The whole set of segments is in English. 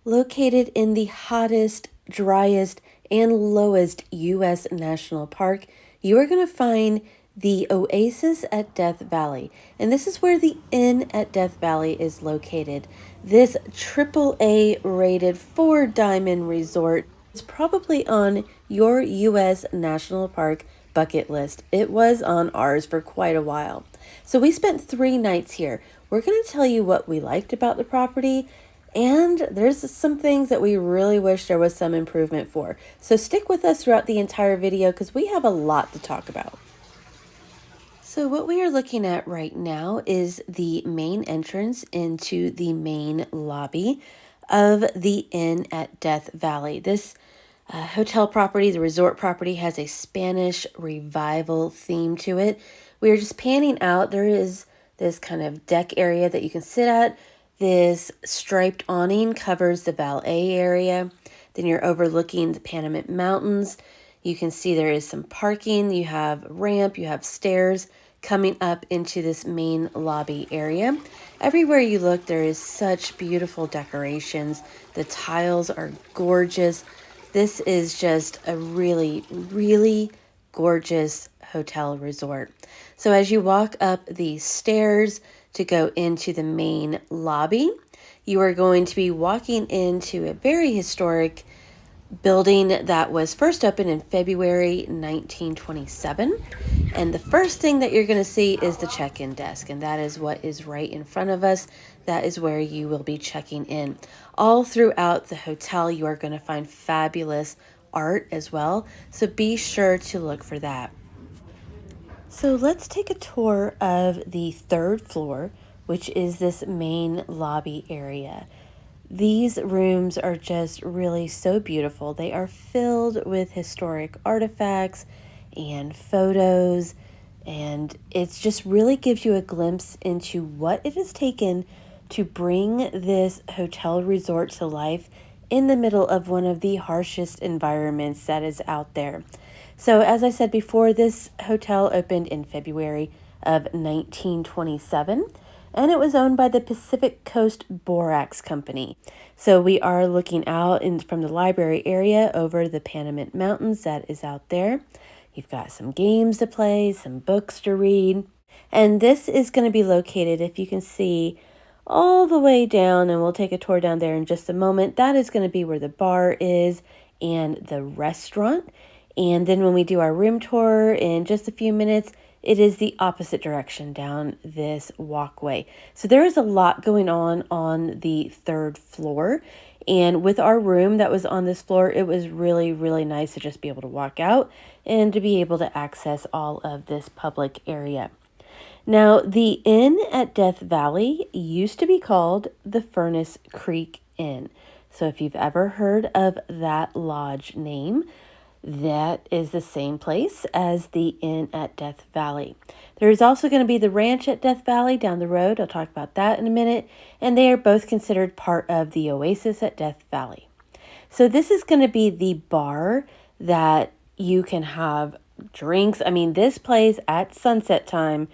Located in the hottest, driest, and lowest U.S. national park, you are going to find the Oasis at Death Valley. And this is where the Inn at Death Valley is located. This AAA rated 4-diamond resort is probably on your U.S. national park bucket list. It was on ours for quite a while. So we spent 3 nights here. We're going to tell you what we liked about the property, and there's some things that we really wish there was some improvement for. So stick with us throughout the entire video because we have a lot to talk about. So what we are looking at right now is the main entrance into the main lobby of the Inn at Death Valley. This hotel property, the resort property, has a Spanish revival theme to it. We are just panning out. There is this kind of deck area that you can sit at. This striped awning covers the valet area. Then you're overlooking the Panamint Mountains. You can see there is some parking. You have a ramp, you have stairs coming up into this main lobby area. Everywhere you look, there is such beautiful decorations. The tiles are gorgeous. This is just a really, really gorgeous hotel resort. So as you walk up the stairs to go into the main lobby, you are going to be walking into a very historic building that was first opened in February 1927. And the first thing that you're going to see is the check-in desk, and that is what is right in front of us. That is where you will be checking in. All throughout the hotel, you are going to find fabulous art as well, so be sure to look for that. So let's take a tour of the 3rd floor, which is this main lobby area. These rooms are just really so beautiful. They are filled with historic artifacts and photos, and it just really gives you a glimpse into what it has taken to bring this hotel resort to life in the middle of one of the harshest environments that is out there. So as I said before, this hotel opened in February of 1927. And it was owned by the Pacific Coast Borax Company. So we are looking out from the library area over the Panamint Mountains that is out there. You've got some games to play, some books to read. And this is going to be located, if you can see, all the way down, and we'll take a tour down there in just a moment. That is going to be where the bar is and the restaurant. And then when we do our room tour in just a few minutes, it is the opposite direction down this walkway. So there is a lot going on the 3rd floor. And with our room that was on this floor, it was really, really nice to just be able to walk out and to be able to access all of this public area. Now, the Inn at Death Valley used to be called the Furnace Creek Inn. So if you've ever heard of that lodge name, that is the same place as the Inn at Death Valley. There is also going to be the Ranch at Death Valley down the road. I'll talk about that in a minute. And they are both considered part of the Oasis at Death Valley. So this is going to be the bar that you can have drinks. I mean, this place at sunset time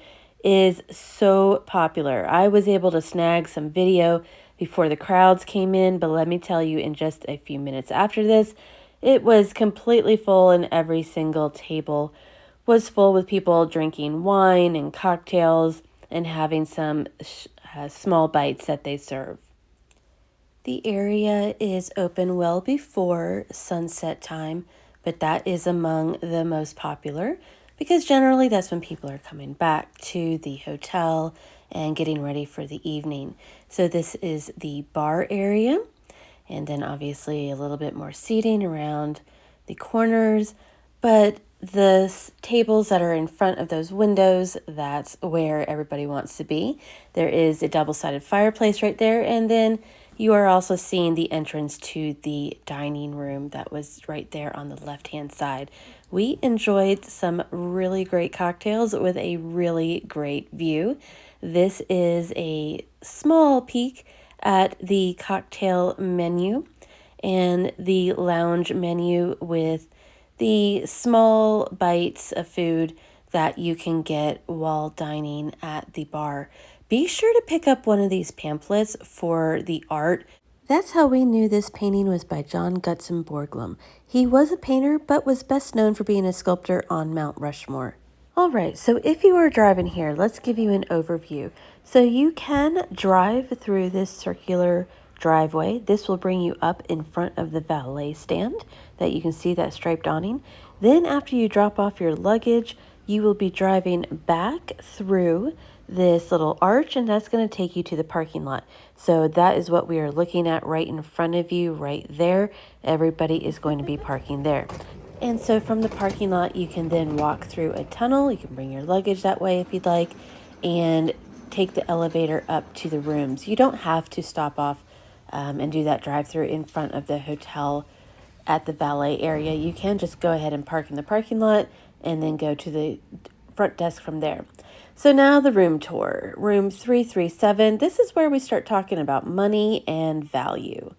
is so popular. I was able to snag some video before the crowds came in, but let me tell you, in just a few minutes after this, it was completely full, and every single table was full with people drinking wine and cocktails and having some small bites that they serve. The area is open well before sunset time, but that is among the most popular because generally that's when people are coming back to the hotel and getting ready for the evening. So this is the bar area. And then obviously a little bit more seating around the corners. But the tables that are in front of those windows, that's where everybody wants to be. There is a double-sided fireplace right there. And then you are also seeing the entrance to the dining room that was right there on the left-hand side. We enjoyed some really great cocktails with a really great view. This is a small peek at the cocktail menu and the lounge menu with the small bites of food that you can get while dining at the bar. Be sure to pick up one of these pamphlets for the art. That's how we knew this painting was by John Gutzon Borglum. He was a painter, but was best known for being a sculptor on Mount Rushmore. All right, so if you are driving here, let's give you an overview. So you can drive through this circular driveway. This will bring you up in front of the valet stand that you can see that striped awning. Then after you drop off your luggage, you will be driving back through this little arch, and that's going to take you to the parking lot. So that is what we are looking at right in front of you right there. Everybody is going to be parking there. And so from the parking lot, you can then walk through a tunnel. You can bring your luggage that way if you'd like, and take the elevator up to the rooms. You don't have to stop off and do that drive-through in front of the hotel at the valet area. You can just go ahead and park in the parking lot and then go to the front desk from there. So now the room tour, room 337. This is where we start talking about money and value.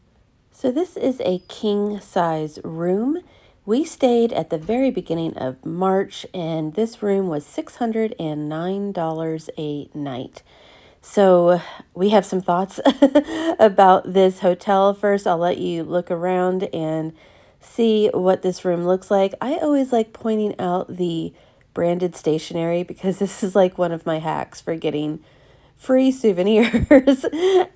So this is a king size room. We stayed at the very beginning of March, and this room was $609 a night. So we have some thoughts about this hotel. First, I'll let you look around and see what this room looks like. I always like pointing out the branded stationery because this is like one of my hacks for getting free souvenirs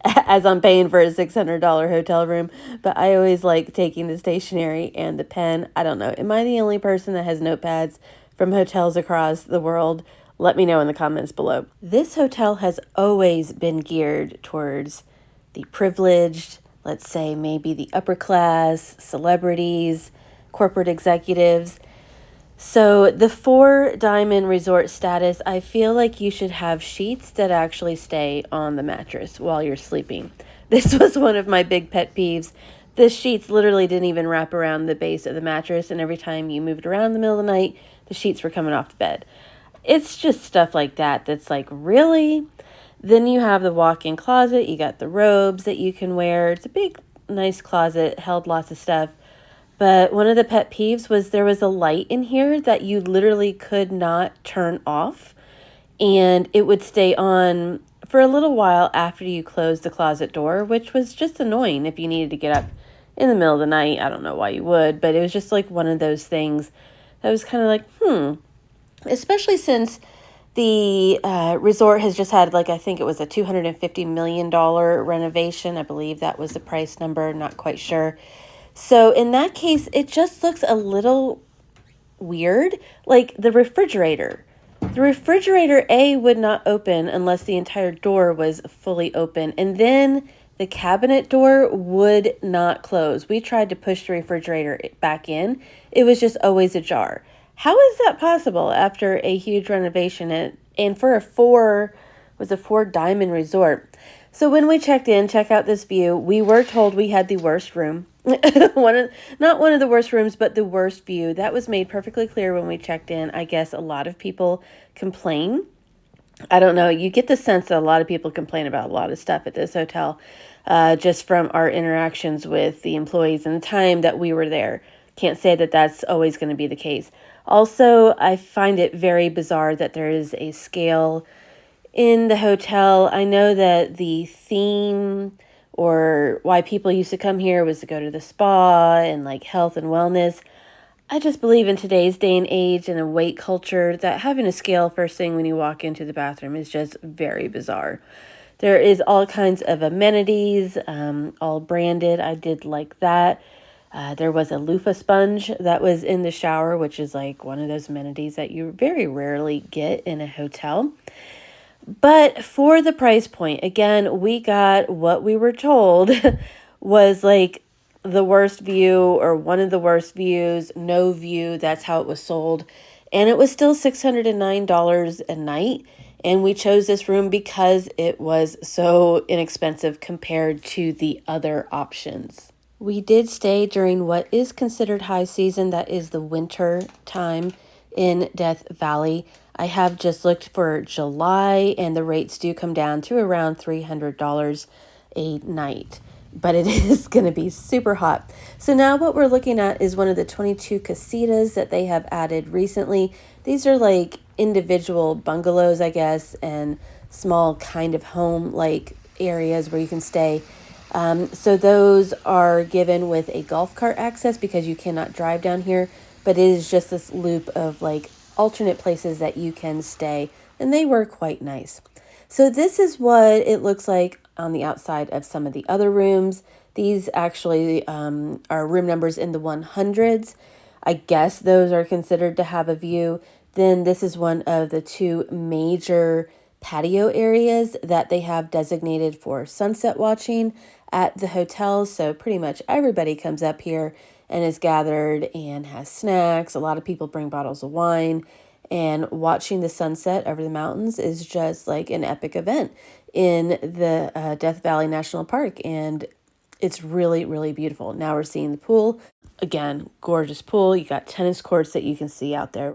as I'm paying for a $600 hotel room. But I always like taking the stationery and the pen. I don't know. Am I the only person that has notepads from hotels across the world? Let me know in the comments below. This hotel has always been geared towards the privileged, let's say maybe the upper class, celebrities, corporate executives. So the 4-diamond resort status, I feel like you should have sheets that actually stay on the mattress while you're sleeping. This was one of my big pet peeves. The sheets literally didn't even wrap around the base of the mattress, and every time you moved around in the middle of the night, the sheets were coming off the bed. It's just stuff like that that's like, really? Then you have the walk-in closet. You got the robes that you can wear. It's a big, nice closet, held lots of stuff. But one of the pet peeves was there was a light in here that you literally could not turn off, and it would stay on for a little while after you closed the closet door, which was just annoying if you needed to get up in the middle of the night. I don't know why you would, but it was just like one of those things that was kind of like, especially since the resort has just had, like, I think it was a $250 million renovation. I believe that was the price number, not quite sure. So in that case, it just looks a little weird. Like the refrigerator. The refrigerator, A, would not open unless the entire door was fully open. And then the cabinet door would not close. We tried to push the refrigerator back in. It was just always ajar. How is that possible after a huge renovation and for a 4-diamond resort? So when we checked in, check out this view, we were told we had the worst room. Not one of the worst rooms, but the worst view. That was made perfectly clear when we checked in. I guess a lot of people complain. I don't know. You get the sense that a lot of people complain about a lot of stuff at this hotel, just from our interactions with the employees and the time that we were there. Can't say that that's always going to be the case. Also, I find it very bizarre that there is a scale in the hotel. I know that the theme or why people used to come here was to go to the spa and like health and wellness. I just believe in today's day and age and a weight culture that having a scale first thing when you walk into the bathroom is just very bizarre. There is all kinds of amenities, all branded. I did like that. There was a loofah sponge that was in the shower, which is like one of those amenities that you very rarely get in a hotel. But for the price point, again, we got what we were told was like the worst view or one of the worst views, no view. That's how it was sold. And it was still $609 a night. And we chose this room because it was so inexpensive compared to the other options. We did stay during what is considered high season. That is the winter time in Death Valley. I have just looked for July, and the rates do come down to around $300 a night. But it is going to be super hot. So now what we're looking at is one of the 22 casitas that they have added recently. These are like individual bungalows, I guess, and small kind of home-like areas where you can stay. So those are given with a golf cart access because you cannot drive down here, but it is just this loop of like alternate places that you can stay, and they were quite nice. So this is what it looks like on the outside of some of the other rooms. These actually are room numbers in the 100s. I guess those are considered to have a view. Then this is one of the two major patio areas that they have designated for sunset watching at the hotel. So pretty much everybody comes up here and is gathered and has snacks. A lot of people bring bottles of wine, and watching the sunset over the mountains is just like an epic event in the Death Valley National Park. And it's really, really beautiful. Now we're seeing the pool. Again, gorgeous pool. You got tennis courts that you can see out there.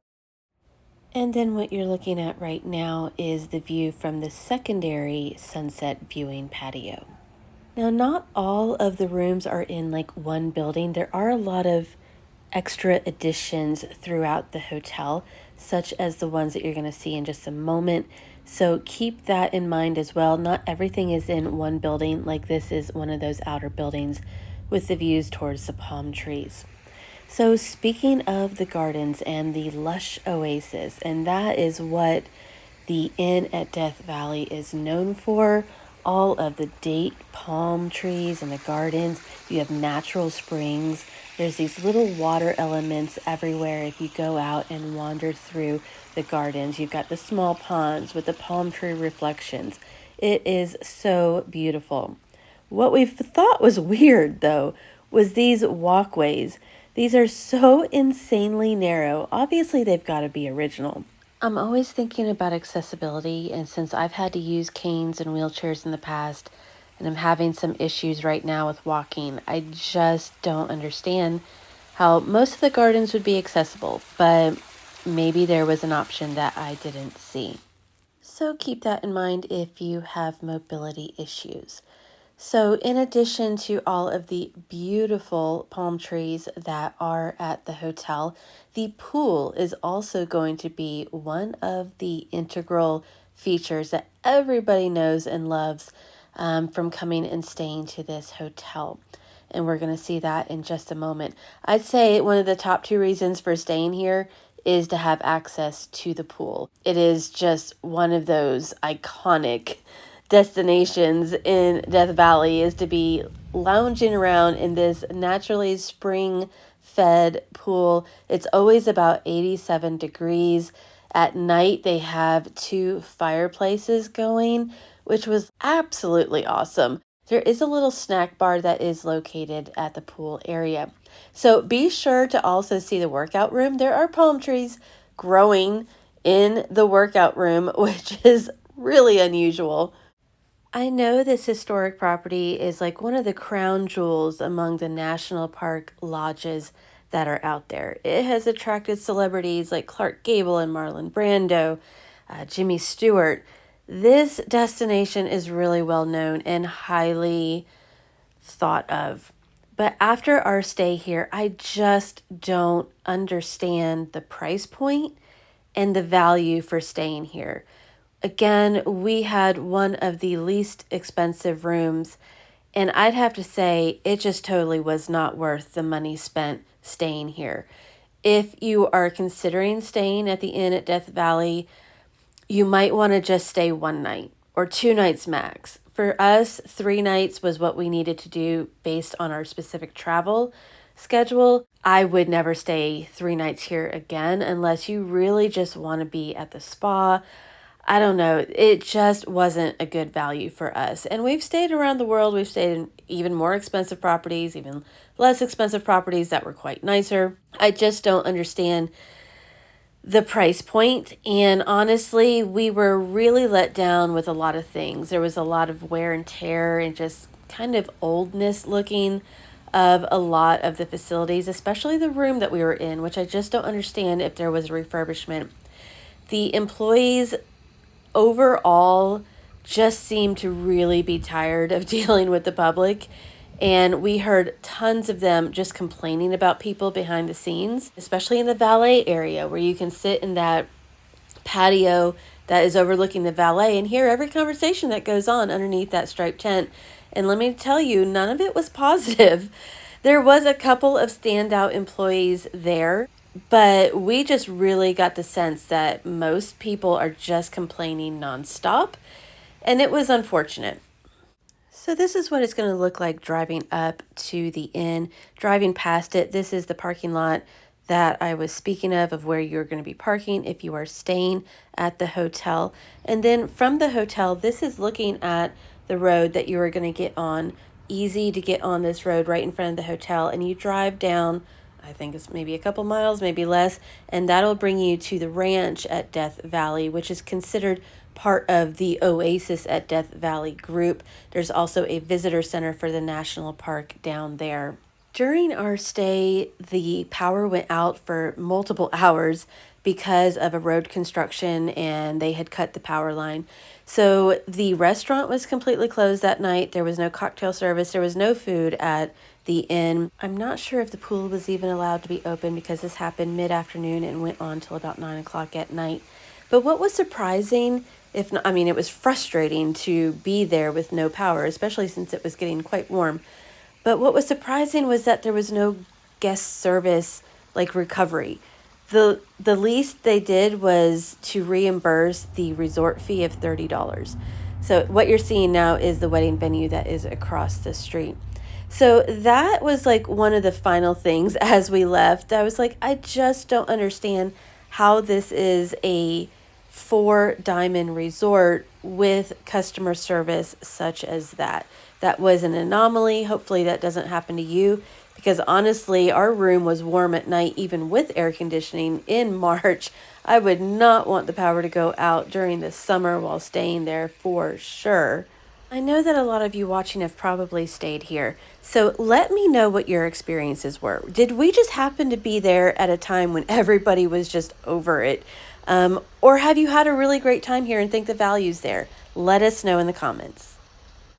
And then what you're looking at right now is the view from the secondary sunset viewing patio. Now, not all of the rooms are in like one building. There are a lot of extra additions throughout the hotel, such as the ones that you're going to see in just a moment. So keep that in mind as well. Not everything is in one building. Like this is one of those outer buildings with the views towards the palm trees. So speaking of the gardens and the lush oasis, and that is what the inn at Death Valley is known for. All of the date palm trees and the gardens. You have natural springs. There's these little water elements everywhere if you go out and wander through the gardens. You've got the small ponds with the palm tree reflections. It is so beautiful. What we thought was weird, though, was these walkways. These are so insanely narrow. Obviously, they've got to be original. I'm always thinking about accessibility, and since I've had to use canes and wheelchairs in the past, and I'm having some issues right now with walking, I just don't understand how most of the gardens would be accessible, but maybe there was an option that I didn't see. So keep that in mind if you have mobility issues. So in addition to all of the beautiful palm trees that are at the hotel, the pool is also going to be one of the integral features that everybody knows and loves from coming and staying to this hotel. And we're going to see that in just a moment. I'd say one of the top two reasons for staying here is to have access to the pool. It is just one of those iconic destinations in Death Valley, is to be lounging around in this naturally spring fed pool. It's always about 87 degrees. At night, they have two fireplaces going, which was absolutely awesome. There is a little snack bar that is located at the pool area. So be sure to also see the workout room. There are palm trees growing in the workout room, which is really unusual. I know this historic property is like one of the crown jewels among the national park lodges that are out there. It has attracted celebrities like Clark Gable and Marlon Brando, Jimmy Stewart. This destination is really well known and highly thought of. But after our stay here, I just don't understand the price point and the value for staying here. Again, we had one of the least expensive rooms, and I'd have to say it just totally was not worth the money spent staying here. If you are considering staying at the inn at Death Valley, you might want to just stay one night or 2 nights max. For us, 3 nights was what we needed to do based on our specific travel schedule. I would never stay 3 nights here again unless you really just want to be at the spa. I don't know. It just wasn't a good value for us. And we've stayed around the world. We've stayed in even more expensive properties, even less expensive properties that were quite nicer. I just don't understand the price point. And honestly, we were really let down with a lot of things. There was a lot of wear and tear and just kind of oldness looking of a lot of the facilities, especially the room that we were in, which I just don't understand if there was a refurbishment. The employees overall just seemed to really be tired of dealing with the public. And we heard tons of them just complaining about people behind the scenes, especially in the valet area where you can sit in that patio that is overlooking the valet and hear every conversation that goes on underneath that striped tent. And let me tell you, none of it was positive. There was a couple of standout employees there, but we just really got the sense that most people are just complaining nonstop, and it was unfortunate. So this is what it's going to look like driving up to the inn. Driving past it, this is the parking lot that I was speaking of where you're going to be parking if you are staying at the hotel. And then from the hotel, this is looking at the road that you are going to get on. Easy to get on this road right in front of the hotel, and you drive down, I think it's maybe a couple miles, maybe less, and that'll bring you to the ranch at Death Valley, which is considered part of the Oasis at Death Valley group. There's also a visitor center for the national park down there. During our stay, the power went out for multiple hours because of a road construction, and they had cut the power line. So the restaurant was completely closed that night. There was no cocktail service. There was no food at the inn. I'm not sure if the pool was even allowed to be open because this happened mid-afternoon and went on till about 9 o'clock at night. But what was surprising, if not, I mean, it was frustrating to be there with no power, especially since it was getting quite warm. But what was surprising was that there was no guest service like recovery. The least they did was to reimburse the resort fee of $30. So what you're seeing now is the wedding venue that is across the street. So that was like one of the final things as we left. I was like, I just don't understand how this is a four diamond resort with customer service such as that. That was an anomaly. Hopefully that doesn't happen to you, because honestly, our room was warm at night, even with air conditioning in March. I would not want the power to go out during the summer while staying there for sure. I know that a lot of you watching have probably stayed here, so let me know what your experiences were. Did we just happen to be there at a time when everybody was just over it? Or have you had a really great time here and think the value's there? Let us know in the comments.